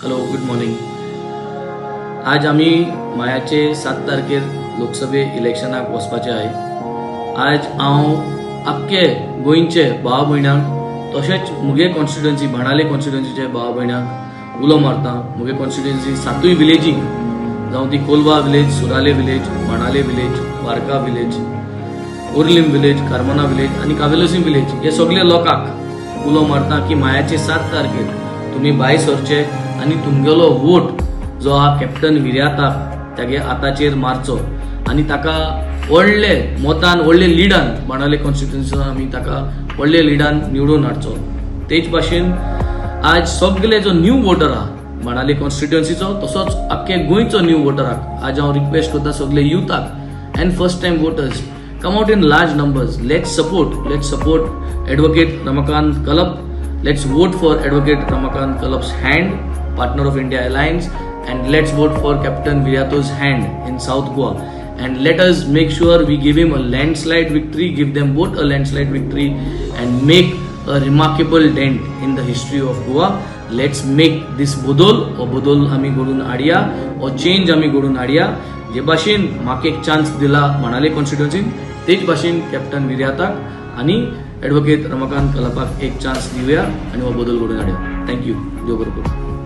Hello, good morning. आज आम्ही मायाचे 7 तारखेर लोकसभे इलेक्शनाक वचपाचे आहे. आज हांव आख्खे गोंयचे भाव भयणांक तशेंच मुगे कॉन्स्टिट्युएन्सी बाणाले कॉन्स्टिट्युएन्सीचे भाव भयणांक उलो मारता. मुगे कॉन्स्टिट्युएन्सी 7 विलेजींक जावं ती कोलवा विलेज, सुराले विलेज, बाणाले विलेज, वार्का village, Orlim village, Carmona village आणि कावेलोसी विलेज हे सगळे लोकांक उलो मारता की मायाचे 7 तारखेर तुम्ही भायर सरचे आणि तुमगेलो वोट जो हा कॅप्टन विर्याताक त्यागे आताचेर मारचो आणि ताका व्हडले मतान व्हडले लिडान बाणाले कॉन्स्टिट्युएन्सीन आमी ताका व्हडले लिडान निवडून हाडचो. तेच भाशेन आज सगळे जो न्यू वोटर आहा बाणाले कॉन्स्टिट्युएन्सीचो तसोच आख्खे गोंयचो न्यू वोटराक आज हांव रिक्वेस्ट करता सगळे युथाक and first time voters come out in large numbers. Let's support Advocate Ramakant Kalap. Let's vote for Advocate Ramakant Kalap's hand, partner of India Alliance, and let's vote for Captain Viryato's hand in South Goa. And let us make sure we give him a landslide victory, give them both a landslide victory, and make a remarkable dent in the history of Goa. Let's make this bodol आमी घडून हाडया, or change आमी घडून हाडया. जे भाशेन म्हाका एक chance दिला बाणाले कॉन्स्टिट्युएन्सीन तेच भाशेन कॅप्टन विर्याताक आणि ॲडव्होकेट रमाकांत कलापाक एक चान्स दिवया आणि हो बदल घडून हाडया. थँक्यू. देव बरोबर.